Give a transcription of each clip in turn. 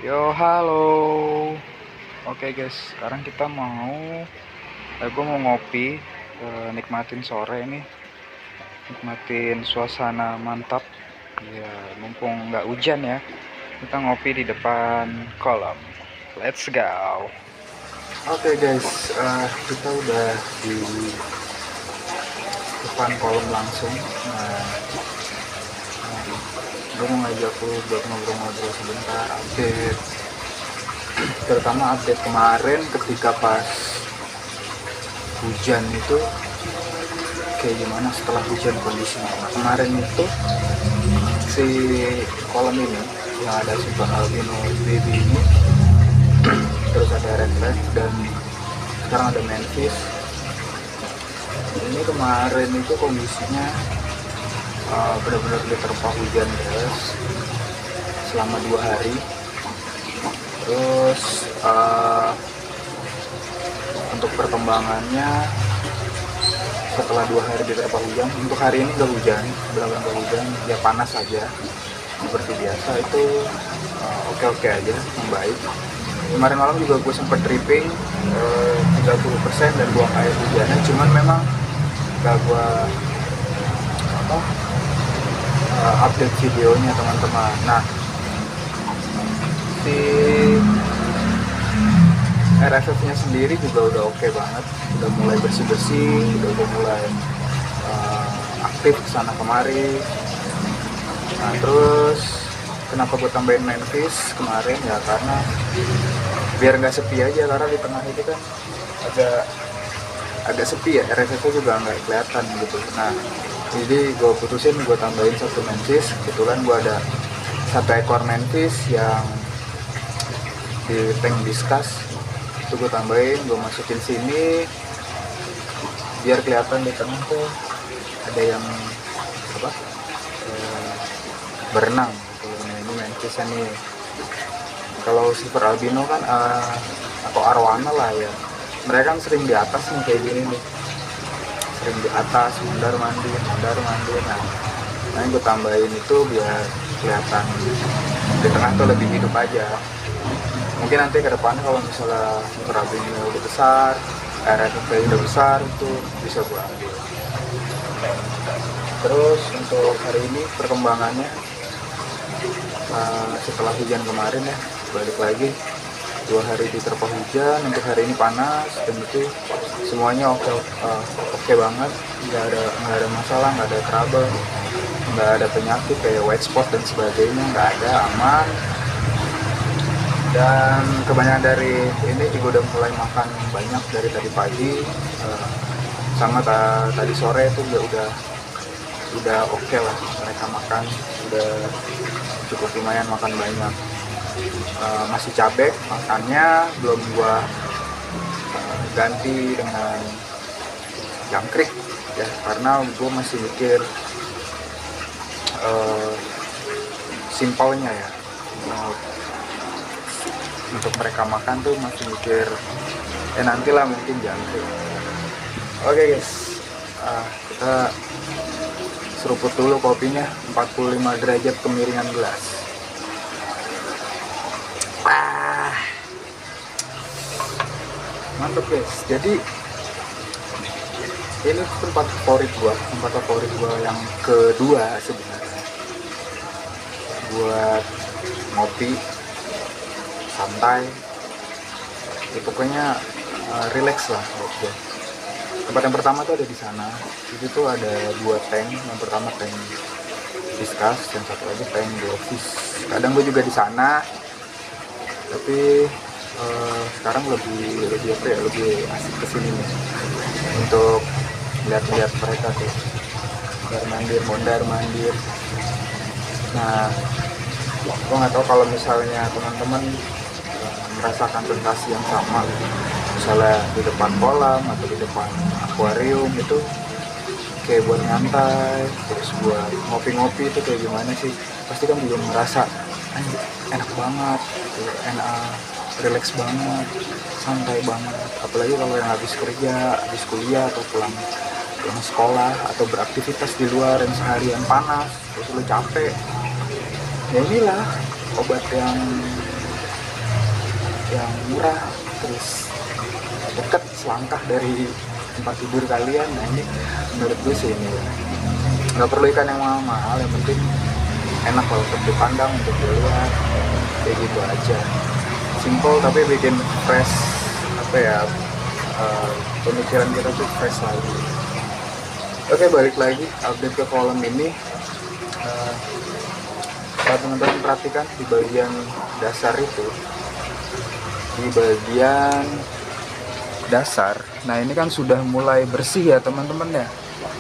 Yo, halo. Oke guys, sekarang kita gue mau ngopi, nikmatin sore nih, nikmatin suasana mantap. Ya, mumpung nggak hujan ya, kita ngopi di depan kolam. Let's go. Oke guys, kita udah di depan kolam langsung. Gue mau ngajak lu buat ngobrol-ngobrol sebentar, update, terutama update kemarin ketika pas hujan itu kayak gimana setelah hujan kondisinya. Kemarin itu si kolam ini yang ada super albino baby ini, terus ada red flag, dan sekarang ada manfish. Ini kemarin itu kondisinya benar-benar diterpa hujan deras selama 2 hari. Terus untuk perkembangannya setelah 2 hari diterpa hujan, untuk hari ini nggak hujan, benar-benar nggak hujan, ya panas saja seperti biasa. Itu oke-oke aja, membaik. Kemarin malam juga gue sempat dripping 30% dan buang air hujannya, cuman memang gak gue update videonya teman-teman. Nah, si RFF-nya sendiri juga udah oke banget, udah mulai bersih-bersih, udah mulai aktif sana kemari. Nah, terus kenapa gue tambahin manfish kemarin ya, karena biar nggak sepi aja, karena di tengah itu kan agak sepi ya, RFF juga nggak kelihatan gitu. Nah, jadi gue putusin gue tambahin 1 manfish. Kebetulan gue ada 1 ekor manfish yang di tank diskus, itu gue tambahin, gue masukin sini biar kelihatan di tengah tuh ada yang berenang gitu. Nah, ini manfishnya nih. Kalau super albino kan atau arwana lah ya, mereka kan sering di atas nih kayak gini nih, sering di atas mondar mandir. Nah yang gue tambahin itu biar kelihatan di tengah tuh lebih hidup aja. Mungkin nanti ke depannya kalau misalnya super albino udah besar, RFP udah besar, itu bisa gue ambil. Terus untuk hari ini perkembangannya setelah hujan kemarin ya, balik lagi 2 hari diterpa hujan, untuk hari ini panas, dan itu semuanya oke banget, nggak ada masalah, nggak ada trouble, nggak ada penyakit kayak white spot dan sebagainya, nggak ada, aman. Dan kebanyakan dari ini juga udah mulai makan banyak dari tadi pagi, sama tadi sore itu udah oke lah, mereka makan udah cukup lumayan, makan banyak. Masih cabai makannya, belum gua ganti dengan jangkrik ya, karena gua masih mikir simpelnya ya, untuk mereka makan tuh masih mikir nantilah mungkin jangkrik. Oke guys, kita seruput dulu kopinya, 45 derajat kemiringan gelas. Mantap guys. Jadi ini tempat favorit gua yang kedua sebenarnya, buat ngopi santai ya, pokoknya relax lah. Oke. Tempat yang pertama tuh ada di sana, itu tuh ada 2 tank. Yang pertama tank diskus, yang satu lagi tank goldfish. Kadang gue juga di sana, tapi sekarang lebih asik kesini nih, untuk lihat mereka tuh mondar mandir. Nah, gue nggak tahu kalau misalnya teman-teman merasakan sensasi yang sama, misalnya di depan kolam atau di depan akuarium, itu kayak buat nyantai, terus buat ngopi-ngopi itu kayak gimana sih, pasti kan juga merasa enak banget gitu, relax banget, santai banget. Apalagi kalau yang habis kerja, habis kuliah, atau pulang sekolah, atau beraktivitas di luar yang seharian panas, terus lu capek, ya inilah obat yang yang murah, terus dekat selangkah dari tempat tidur kalian. Nah ini menurut gue sih ini nggak perlu ikan yang mahal-mahal, yang penting enak kalau untuk dipandang, untuk dilihat, kayak gitu aja. Simple tapi bikin fresh apa ya, pemikiran kita tuh fresh lagi. Oke, balik lagi update ke kolam ini. Kalau teman-teman perhatikan di bagian dasar itu, di bagian dasar, nah ini kan sudah mulai bersih ya teman-teman ya.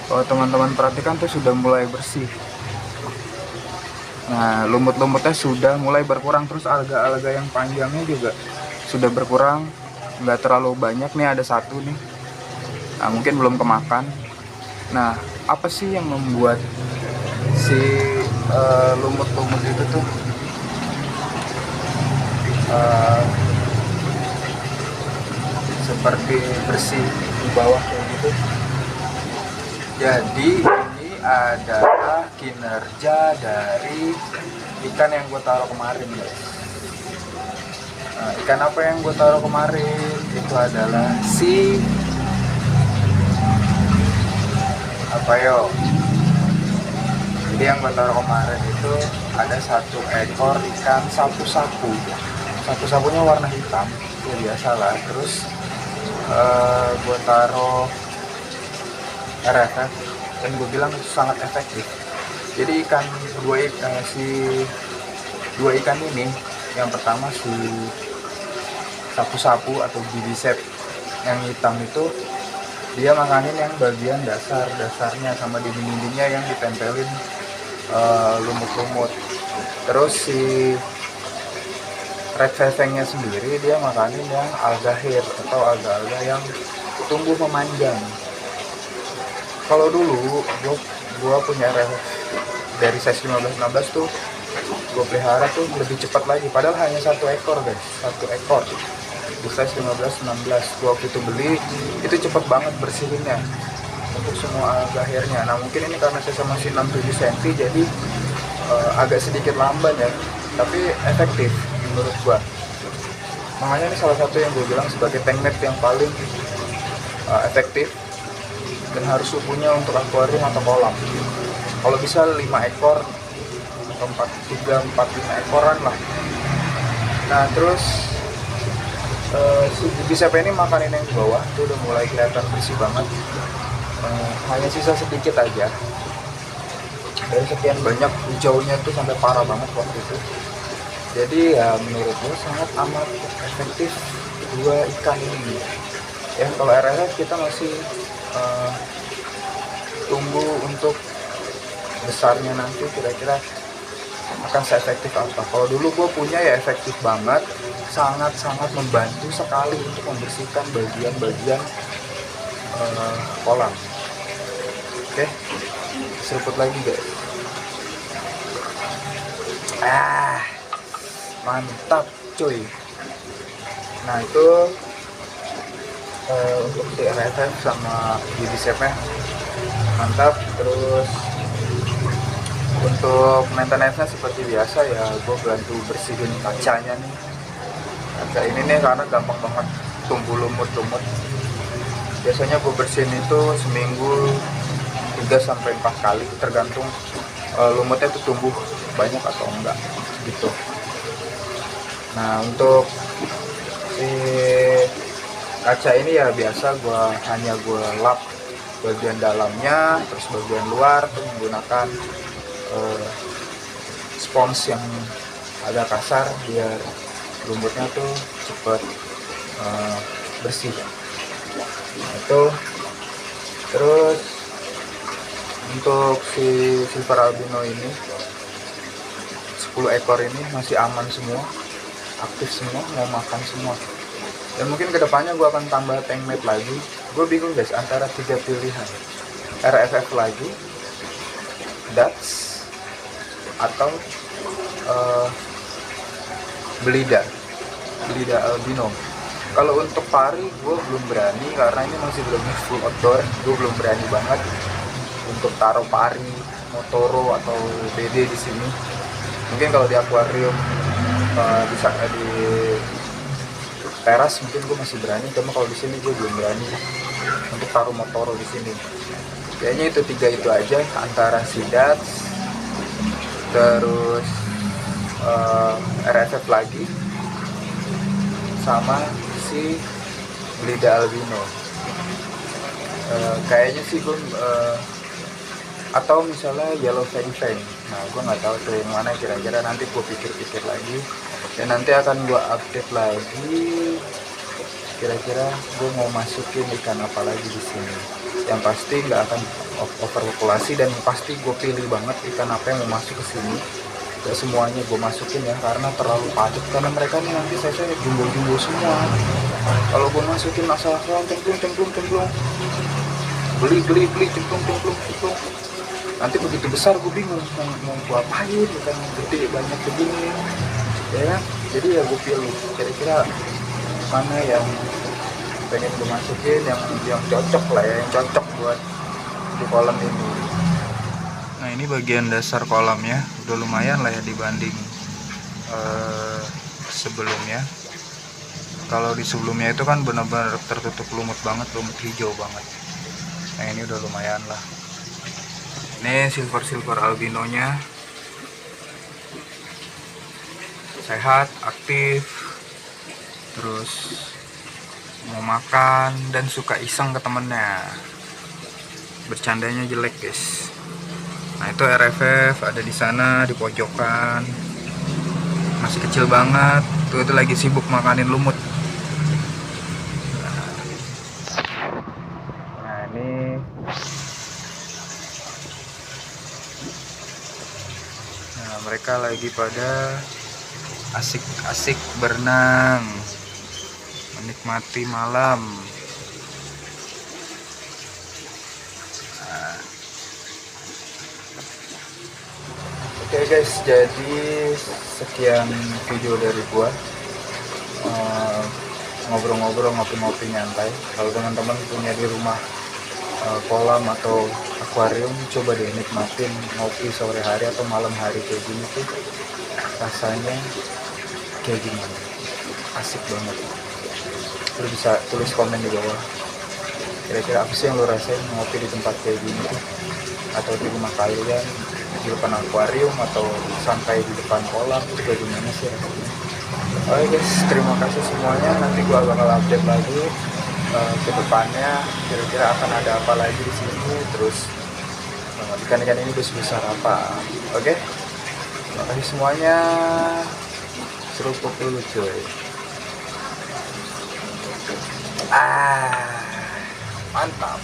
Kalau teman-teman perhatikan tuh sudah mulai bersih. Nah, lumut-lumutnya sudah mulai berkurang, terus alga-alga yang panjangnya juga sudah berkurang, nggak terlalu banyak. Nih ada satu nih, nah mungkin belum kemakan. Nah, apa sih yang membuat si lumut-lumut itu tuh seperti bersih di bawah kayak gitu? Jadi ini adalah kinerja dari ikan yang gue taruh kemarin, guys. Nah, ikan apa yang gue taruh kemarin itu adalah si apa yo. Jadi yang gue taruh kemarin itu ada satu ekor ikan sapu-sapu. Sapu-sapunya warna hitam, ya biasalah. Terus gue taruh RFF dan gue bilang itu sangat efektif. Jadi dua ikan ini, yang pertama si sapu-sapu atau bibisep yang hitam itu, dia makanin yang bagian dasarnya sama di dindingnya yang ditempelin lumut-lumut. Terus si red fefengnya sendiri dia makanin yang alga hair atau alga-alga yang tumbuh memanjang. Kalau dulu gua punya dari size 15-16 tuh gue pelihara tuh lebih cepat lagi, padahal hanya satu ekor guys, satu ekor di size 15-16. Gua waktu itu beli itu cepet banget bersihinnya untuk semua alga hairnya. Nah mungkin ini karena saya masih 6-7 cm jadi agak sedikit lamban ya, tapi efektif menurut gua. Makanya ini salah satu yang gue bilang sebagai tank net yang paling efektif dan harus punya untuk akuarium atau kolam. Kalau bisa 5 ekor atau 3, 4, 5 ekoran lah. Nah terus si bibisep ini makanin yang di bawah itu udah mulai kelihatan bersih banget. Hanya sisa sedikit aja dari sekian banyak, hijaunya tuh sampai parah banget waktu itu. Jadi ya menurut gue sangat amat efektif dua ikan ini ya. Kalau RLF kita masih tunggu untuk besarnya nanti kira-kira akan seefektif apa. Kalau dulu gue punya ya efektif banget, sangat-sangat membantu sekali untuk membersihkan bagian-bagian kolam. Oke, seruput lagi guys. Mantap cuy. Nah itu untuk si RFF sama bibisepnya mantap. Terus untuk maintenance-nya seperti biasa ya, gue bantu bersihin kacanya nih. Kaca ini nih karena gampang banget tumbuh lumut-lumut. Biasanya gue bersihin itu seminggu 3-4 kali, tergantung lumutnya tuh tumbuh banyak atau enggak gitu. Nah untuk si kaca ini ya biasa hanya gue lap bagian dalamnya, terus bagian luar tuh menggunakan spons yang agak kasar biar lumutnya tuh cepet bersih. Itu terus untuk si silver albino ini 10 ekor ini masih aman semua, aktif semua, mau makan semua. Dan mungkin kedepannya gue akan tambah tank mate lagi. Gue bingung guys antara 3 pilihan, RFF lagi, Dutch, atau Belida albino. Kalau untuk pari gue belum berani karena ini masih belum full outdoor. Gue belum berani banget untuk taruh pari, motoro atau BD di sini. Mungkin kalau di akuarium bisa di teras mungkin gue masih berani, cuma kalau di sini gue belum berani untuk taruh motor di sini. Kayaknya itu 3 itu aja, antara si Dutch, terus RFF lagi, sama si Blida Albino. Kayaknya sih gue atau misalnya Yellow Fang Fang. Nah gue nggak tahu tuh yang mana kira-kira, nanti gue pikir-pikir lagi dan nanti akan gue update lagi kira-kira gue mau masukin ikan apa lagi di sini. Yang pasti nggak akan overpopulasi, dan pasti gue pilih banget ikan apa yang mau masuk ke sini. Gak semuanya gue masukin ya, karena terlalu padat, karena mereka nih nanti saya jumbo-jumbo semua. Kalau gue masukin asal-asalan cemplung, beli cemplung, nanti begitu besar gue bingung mau gue apain, ikan gede banyak begini ya. Jadi ya gue pilih kira-kira mana yang pengen gue masukin, yang cocok lah ya, yang cocok buat di kolam ini. Nah ini bagian dasar kolamnya udah lumayan lah ya dibanding sebelumnya. Kalau di sebelumnya itu kan benar-benar tertutup lumut banget, lumut hijau banget. Nah ini udah lumayan lah. Ini silver albinonya sehat, aktif, terus mau makan dan suka iseng ke temennya, bercandanya jelek guys. Nah itu RFF ada di sana di pojokan, masih kecil banget tuh, itu lagi sibuk makanin lumut. Nah ini mereka lagi pada asik-asik berenang, menikmati malam. Oke guys, jadi sekian video dari gua, ngobrol-ngobrol, ngopi-ngopi nyantai. Kalau teman-teman punya di rumah kolam atau akuarium, coba deh nikmatin ngopi sore hari atau malam hari kayak gini tuh, rasanya kayak gimana, asik banget. Lu bisa tulis komen di bawah kira-kira apa sih yang lu rasain ngopi di tempat kayak gini tuh, atau di rumah kalian di depan akuarium atau santai di depan kolam, itu bagaimana sih rasanya. Oke guys, terima kasih semuanya. Nanti gua bakal update lagi ke depannya kira-kira akan ada apa lagi di sini, terus ikan-ikan ini besar apa. Oke, terima kasih semuanya. Serupuk dulu cuy. Mantap.